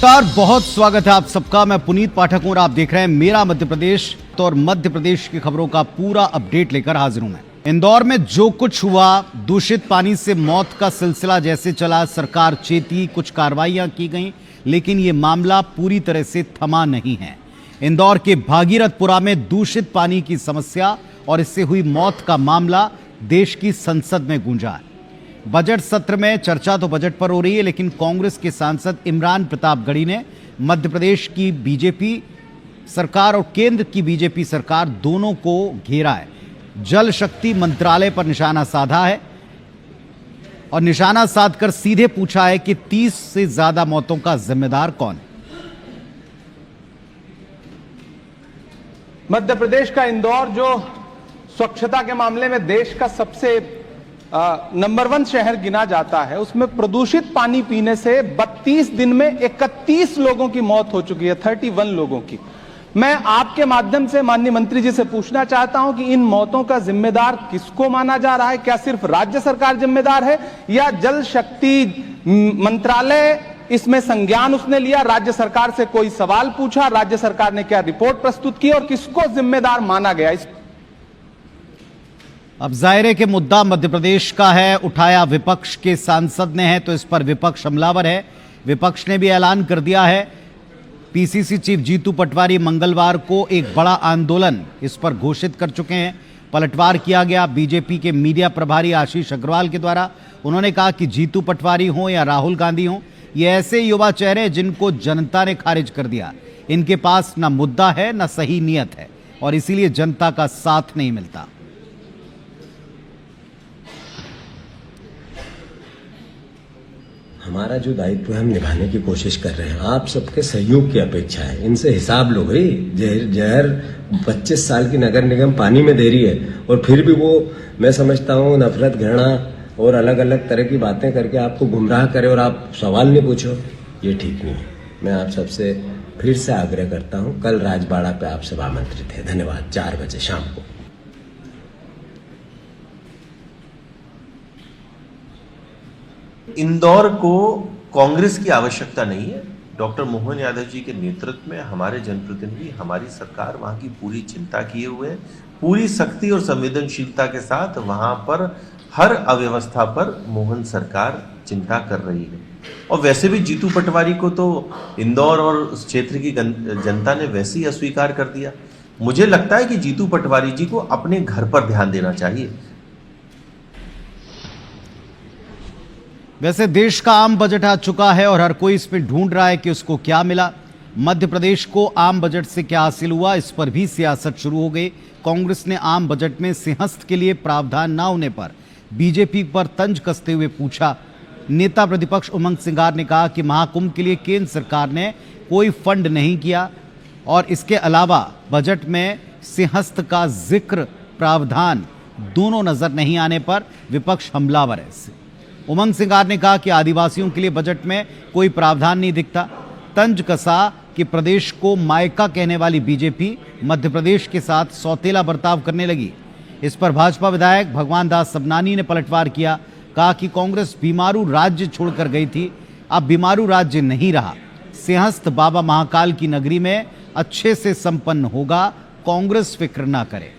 नमस्कार, बहुत स्वागत है आप सबका। मैं पुनीत पाठक हूं और आप देख रहे हैं मेरा मध्य प्रदेश। तो और मध्य प्रदेश की खबरों का पूरा अपडेट लेकर हाजिर हूं मैं। इंदौर में जो कुछ हुआ, दूषित पानी से मौत का सिलसिला जैसे चला, सरकार चेती, कुछ कार्रवाइयां की गई, लेकिन ये मामला पूरी तरह से थमा नहीं है। इंदौर के भागीरथपुरा में दूषित पानी की समस्या और इससे हुई मौत का मामला देश की संसद में गूंजा है। बजट सत्र में चर्चा तो बजट पर हो रही है, लेकिन कांग्रेस के सांसद इमरान प्रतापगढ़ी ने मध्य प्रदेश की बीजेपी सरकार और केंद्र की बीजेपी सरकार दोनों को घेरा है। जल शक्ति मंत्रालय पर निशाना साधा है और निशाना साधकर सीधे पूछा है कि 30 से ज्यादा मौतों का जिम्मेदार कौन है। मध्य प्रदेश का इंदौर जो स्वच्छता के मामले में देश का सबसे नंबर 1 शहर गिना जाता है, उसमें प्रदूषित पानी पीने से 32 दिन में 31 लोगों की मौत हो चुकी है, 31 लोगों की। मैं आपके माध्यम से माननीय मंत्री जी से पूछना चाहता हूं कि इन मौतों का जिम्मेदार किसको माना जा रहा है? क्या सिर्फ राज्य सरकार जिम्मेदार है या जल शक्ति मंत्रालय इसमें संज्ञान उसने लिया? राज्य सरकार से कोई सवाल पूछा? राज्य सरकार ने क्या रिपोर्ट प्रस्तुत की और किसको जिम्मेदार माना गया? अब जाहिर है कि मुद्दा मध्य प्रदेश का है, उठाया विपक्ष के सांसद ने है, तो इस पर विपक्ष हमलावर है। विपक्ष ने भी ऐलान कर दिया है। पीसीसी चीफ जीतू पटवारी मंगलवार को एक बड़ा आंदोलन इस पर घोषित कर चुके हैं। पलटवार किया गया बीजेपी के मीडिया प्रभारी आशीष अग्रवाल के द्वारा। उन्होंने कहा कि जीतू पटवारी हो या राहुल गांधी हो, ये ऐसे युवा चेहरे जिनको जनता ने खारिज कर दिया। इनके पास ना मुद्दा है ना सही नीयत है और इसीलिए जनता का साथ नहीं मिलता। हमारा जो दायित्व है हम निभाने की कोशिश कर रहे हैं। आप सबके सहयोग की अपेक्षा है। इनसे हिसाब लो भाई। जहर 25 साल की नगर निगम पानी में दे रही है और फिर भी वो, मैं समझता हूँ, नफरत, घृणा और अलग अलग तरह की बातें करके आपको गुमराह करे और आप सवाल नहीं पूछो, ये ठीक नहीं है। मैं आप सबसे फिर से आग्रह करता हूँ, कल राजबाड़ा पे आप सब आमंत्रित है। धन्यवाद। 4 बजे शाम को। इंदौर को कांग्रेस की आवश्यकता नहीं है। डॉक्टर मोहन यादव जी के नेतृत्व में हमारे जनप्रतिनिधि, हमारी सरकार वहां की पूरी चिंता किए हुए है। पूरी सख्ती और संवेदनशीलता के साथ वहां पर हर अव्यवस्था पर मोहन सरकार चिंता कर रही है। और वैसे भी जीतू पटवारी को तो इंदौर और उस क्षेत्र की जनता ने वैसे ही अस्वीकार कर दिया। मुझे लगता है कि जीतू पटवारी जी को अपने घर पर ध्यान देना चाहिए। वैसे देश का आम बजट आ चुका है और हर कोई इसमें ढूंढ रहा है कि उसको क्या मिला। मध्य प्रदेश को आम बजट से क्या हासिल हुआ, इस पर भी सियासत शुरू हो गई। कांग्रेस ने आम बजट में सिंहस्थ के लिए प्रावधान न होने पर बीजेपी पर तंज कसते हुए पूछा। नेता प्रतिपक्ष उमंग सिंगार ने कहा कि महाकुंभ के लिए केंद्र सरकार ने कोई फंड नहीं किया और इसके अलावा बजट में सिंहस्थ का जिक्र, प्रावधान दोनों नजर नहीं आने पर विपक्ष हमलावर है। उमंग सिंगार ने कहा कि आदिवासियों के लिए बजट में कोई प्रावधान नहीं दिखता। तंज कसा कि प्रदेश को मायका कहने वाली बीजेपी मध्य प्रदेश के साथ सौतेला बर्ताव करने लगी। इस पर भाजपा विधायक भगवान दास सबनानी ने पलटवार किया। कहा कि कांग्रेस बीमारू राज्य छोड़कर गई थी, अब बीमारू राज्य नहीं रहा। सिंहस्थ बाबा महाकाल की नगरी में अच्छे से संपन्न होगा, कांग्रेस फिक्र ना करे।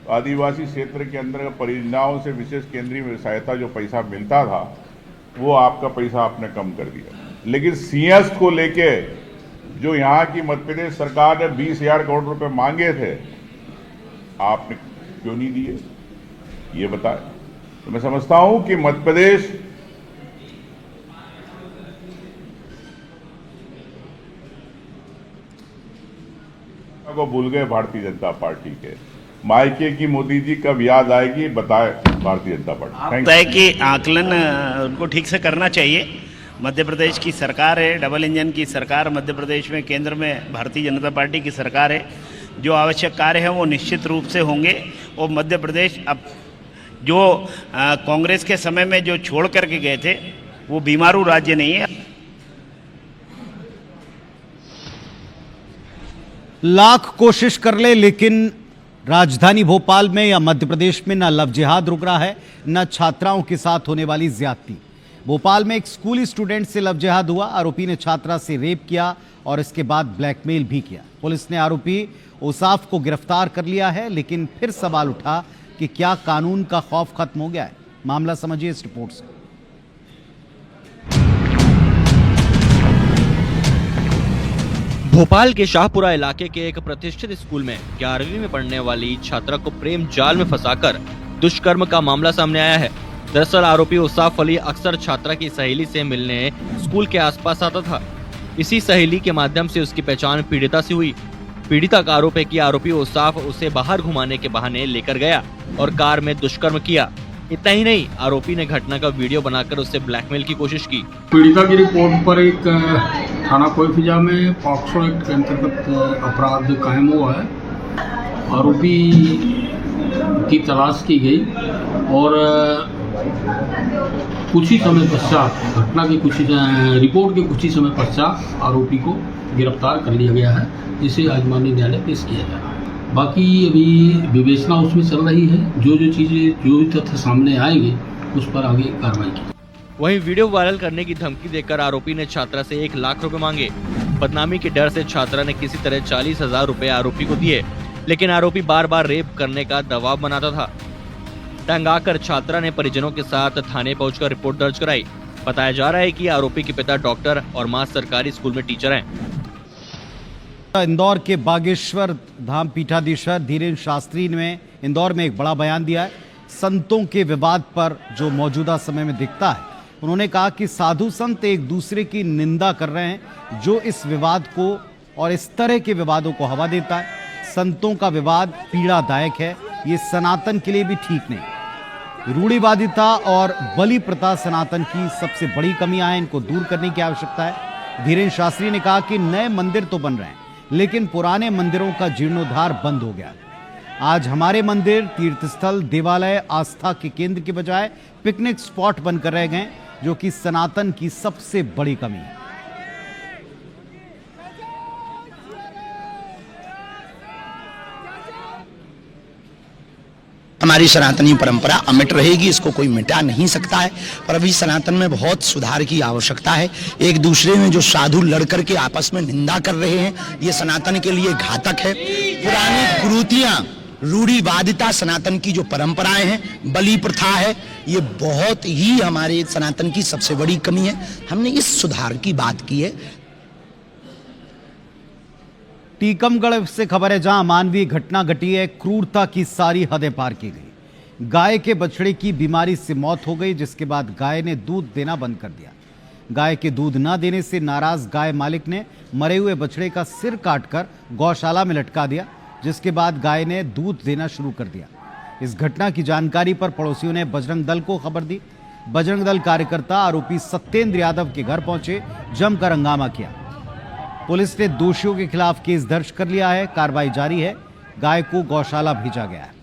आदिवासी क्षेत्र के अंदर परियोजनाओं से विशेष केंद्रीय सहायता जो पैसा मिलता था, वो आपका पैसा आपने कम कर दिया। लेकिन सिंहस्थ को लेके जो यहाँ की मध्य प्रदेश सरकार ने 20,000 करोड़ रुपए मांगे थे, आपने क्यों नहीं दिए, ये बताएं। तो मैं समझता हूं कि मध्य प्रदेश को भूल गए भारतीय जनता पार्टी के। मायके की मोदी जी कब याद आएगी, बताए भारतीय जनता पार्टी। तय कि आकलन उनको ठीक से करना चाहिए। मध्य प्रदेश की सरकार है, डबल इंजन की सरकार मध्य प्रदेश में, केंद्र में भारतीय जनता पार्टी की सरकार है। जो आवश्यक कार्य हैं वो निश्चित रूप से होंगे। और मध्य प्रदेश अब जो कांग्रेस के समय में जो छोड़ करके गए थे, वो बीमारू राज्य नहीं है। लाख कोशिश कर ले, लेकिन राजधानी भोपाल में या मध्य प्रदेश में न लव जिहाद रुक रहा है, न छात्राओं के साथ होने वाली ज्यादती। भोपाल में एक स्कूली स्टूडेंट से लव जिहाद हुआ। आरोपी ने छात्रा से रेप किया और इसके बाद ब्लैकमेल भी किया। पुलिस ने आरोपी ओसाफ को गिरफ्तार कर लिया है, लेकिन फिर सवाल उठा कि क्या कानून का खौफ खत्म हो गया है। मामला समझिए इस रिपोर्ट से। भोपाल के शाहपुरा इलाके के एक प्रतिष्ठित स्कूल में 11वीं में पढ़ने वाली छात्रा को प्रेम जाल में फंसाकर दुष्कर्म का मामला सामने आया है। दरअसल आरोपी ओसाफ अली अक्सर छात्रा की सहेली से मिलने स्कूल के आसपास आता था। इसी सहेली के माध्यम से उसकी पहचान पीड़िता से हुई। पीड़िता का आरोप है कि आरोपी ओसाफ उसे बाहर घुमाने के बहाने लेकर गया और कार में दुष्कर्म किया। इतना ही नहीं, आरोपी ने घटना का वीडियो बनाकर उससे ब्लैकमेल की कोशिश की। पीड़िता की रिपोर्ट पर एक थाना कोईफिजा में पॉक्सो एक्ट के अंतर्गत अपराध कायम हुआ है। आरोपी की तलाश की गई और कुछ ही समय पश्चात घटना के रिपोर्ट के कुछ ही समय पश्चात आरोपी को गिरफ्तार कर लिया गया है, जिसे आज माननीय न्यायालय पेश किया जा रहा है। बाकी अभी विवेचना उसमें चल रही है। जो चीज़ें जो भी तथ्य सामने आएंगे उस पर आगे कार्रवाई की। वहीं वीडियो वायरल करने की धमकी देकर आरोपी ने छात्रा से 1 लाख रुपए मांगे। बदनामी के डर से छात्रा ने किसी तरह 40,000 रुपए आरोपी को दिए, लेकिन आरोपी बार बार रेप करने का दबाव बनाता था। तंग आकर छात्रा ने परिजनों के साथ थाने पहुंचकर रिपोर्ट दर्ज कराई। बताया जा रहा है कि आरोपी के पिता डॉक्टर और मां सरकारी स्कूल में टीचर हैं। इंदौर के बागेश्वर धाम पीठाधीश्वर धीरेन्द्र शास्त्री ने इंदौर में एक बड़ा बयान दिया है। संतों के विवाद पर जो मौजूदा समय में दिखता है, उन्होंने कहा कि साधु संत एक दूसरे की निंदा कर रहे हैं, जो इस विवाद को और इस तरह के विवादों को हवा देता है। संतों का विवाद पीड़ादायक है, ये सनातन के लिए भी ठीक नहीं। रूढ़िवादिता और बलि प्रथा सनातन की सबसे बड़ी कमियां हैं, इनको दूर करने की आवश्यकता है। धीरेन्द्र शास्त्री ने कहा कि नए मंदिर तो बन रहे हैं, लेकिन पुराने मंदिरों का जीर्णोद्धार बंद हो गया। आज हमारे मंदिर, तीर्थस्थल, देवालय आस्था के केंद्र के बजाय पिकनिक स्पॉट बनकर रह गए, जो कि सनातन की सबसे बड़ी कमी है। हमारी सनातनी परंपरा अमिट रहेगी, इसको कोई मिटा नहीं सकता है। पर अभी सनातन में बहुत सुधार की आवश्यकता है। एक दूसरे में जो साधु लड़कर के आपस में निंदा कर रहे हैं, ये सनातन के लिए घातक है। पुरानी कुरीतियां, रूढ़िवादिता, सनातन की जो परंपराएं हैं, बलि प्रथा है, ये बहुत ही हमारे सनातन की सबसे बड़ी कमी है। हमने इस सुधार की बात की है। टीकमगढ़ से खबर है, जहां मानवीय घटना घटी है। क्रूरता की सारी हदें पार की गई। गाय के बछड़े की बीमारी से मौत हो गई, जिसके बाद गाय ने दूध देना बंद कर दिया। गाय के दूध न देने से नाराज गाय मालिक ने मरे हुए बछड़े का सिर काटकर गौशाला में लटका दिया, जिसके बाद गाय ने दूध देना शुरू कर दिया। इस घटना की जानकारी पर पड़ोसियों ने बजरंग दल को खबर दी। बजरंग दल कार्यकर्ता आरोपी सत्येंद्र यादव के घर पहुंचे, जमकर हंगामा किया। पुलिस ने दोषियों के खिलाफ केस दर्ज कर लिया है। कार्रवाई जारी है। गाय को गौशाला भेजा गया है।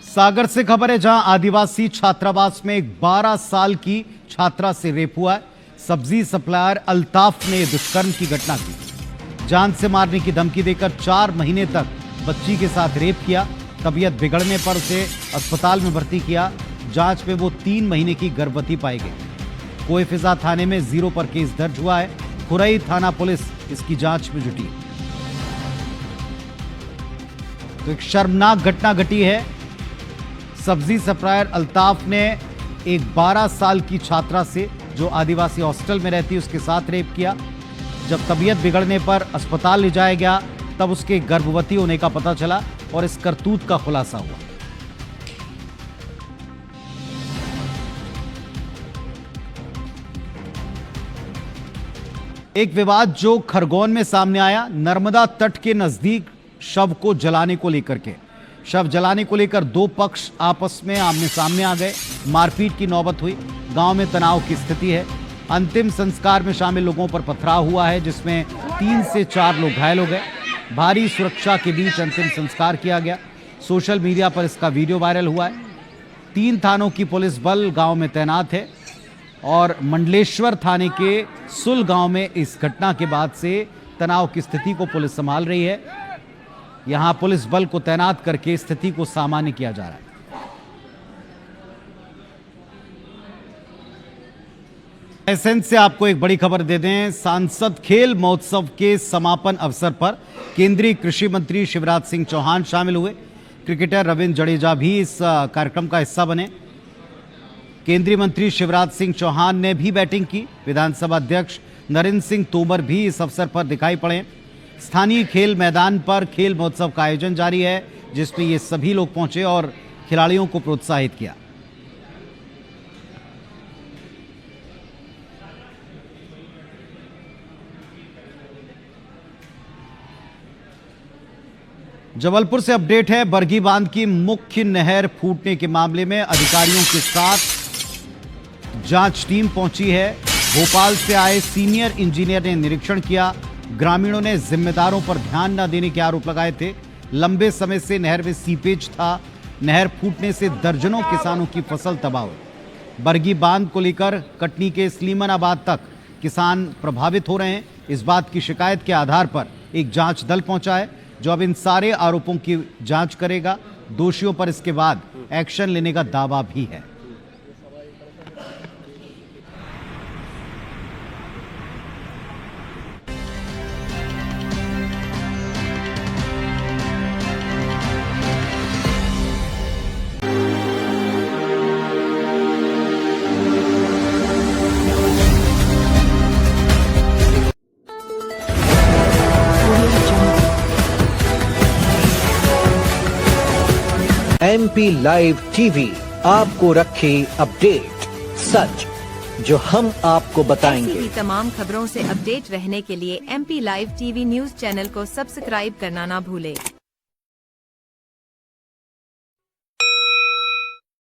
सागर से खबर है, जहां आदिवासी छात्रावास में एक 12 साल की छात्रा से रेप हुआ है। सब्जी सप्लायर अल्ताफ ने दुष्कर्म की घटना की। जान से मारने की धमकी देकर 4 महीने तक बच्ची के साथ रेप किया। तबीयत बिगड़ने पर उसे अस्पताल में भर्ती किया। जांच में वो 3 महीने की गर्भवती पाई गई। कोईफिजा थाने में 0 पर केस दर्ज हुआ है। खुरई थाना पुलिस इसकी जांच में जुटी। तो एक शर्मनाक घटना घटी है। सब्जी सप्लायर अल्ताफ ने एक 12 साल की छात्रा से, जो आदिवासी हॉस्टल में रहती, उसके साथ रेप किया। जब तबीयत बिगड़ने पर अस्पताल ले जाया गया, तब उसके गर्भवती होने का पता चला और इस करतूत का खुलासा हुआ। एक विवाद जो खरगोन में सामने आया, नर्मदा तट के नजदीक शव को जलाने को लेकर के। शव जलाने को लेकर 2 पक्ष आपस में आमने सामने आ गए। मारपीट की नौबत हुई। गांव में तनाव की स्थिति है। अंतिम संस्कार में शामिल लोगों पर पथराव हुआ है, जिसमें 3 से 4 लोग घायल हो गए। भारी सुरक्षा के बीच अंतिम संस्कार किया गया। सोशल मीडिया पर इसका वीडियो वायरल हुआ है। 3 थानों की पुलिस बल गांव में तैनात है और मंडलेश्वर थाने के सुल गांव में इस घटना के बाद से तनाव की स्थिति को पुलिस संभाल रही है। यहां पुलिस बल को तैनात करके स्थिति को सामान्य किया जा रहा है। एसएन से आपको एक बड़ी खबर दे दें। सांसद खेल महोत्सव के समापन अवसर पर केंद्रीय कृषि मंत्री शिवराज सिंह चौहान शामिल हुए। क्रिकेटर रविंद्र जडेजा भी इस कार्यक्रम का हिस्सा बने। केंद्रीय मंत्री शिवराज सिंह चौहान ने भी बैटिंग की। विधानसभा अध्यक्ष नरेंद्र सिंह तोमर भी इस अवसर पर दिखाई पड़े। स्थानीय खेल मैदान पर खेल महोत्सव का आयोजन जारी है, जिसमें ये सभी लोग पहुंचे और खिलाड़ियों को प्रोत्साहित किया। जबलपुर से अपडेट है। बरगी बांध की मुख्य नहर फूटने के मामले में अधिकारियों के साथ जांच टीम पहुंची है। भोपाल से आए सीनियर इंजीनियर ने निरीक्षण किया। ग्रामीणों ने जिम्मेदारों पर ध्यान न देने के आरोप लगाए थे। लंबे समय से नहर में सीपेज था। नहर फूटने से दर्जनों किसानों की फसल तबाह हुई। बरगी बांध को लेकर कटनी के स्लीमनाबाद तक किसान प्रभावित हो रहे हैं। इस बात की शिकायत के आधार पर एक जांच दल पहुंचा है, जो अब इन सारे आरोपों की जांच करेगा। दोषियों पर इसके बाद एक्शन लेने का दावा भी है। MP लाइव टीवी आपको रखे अपडेट, सच जो हम आपको बताएंगे। ऐसी ही तमाम खबरों से अपडेट रहने के लिए MP live TV news channel को सब्सक्राइब करना ना भूले।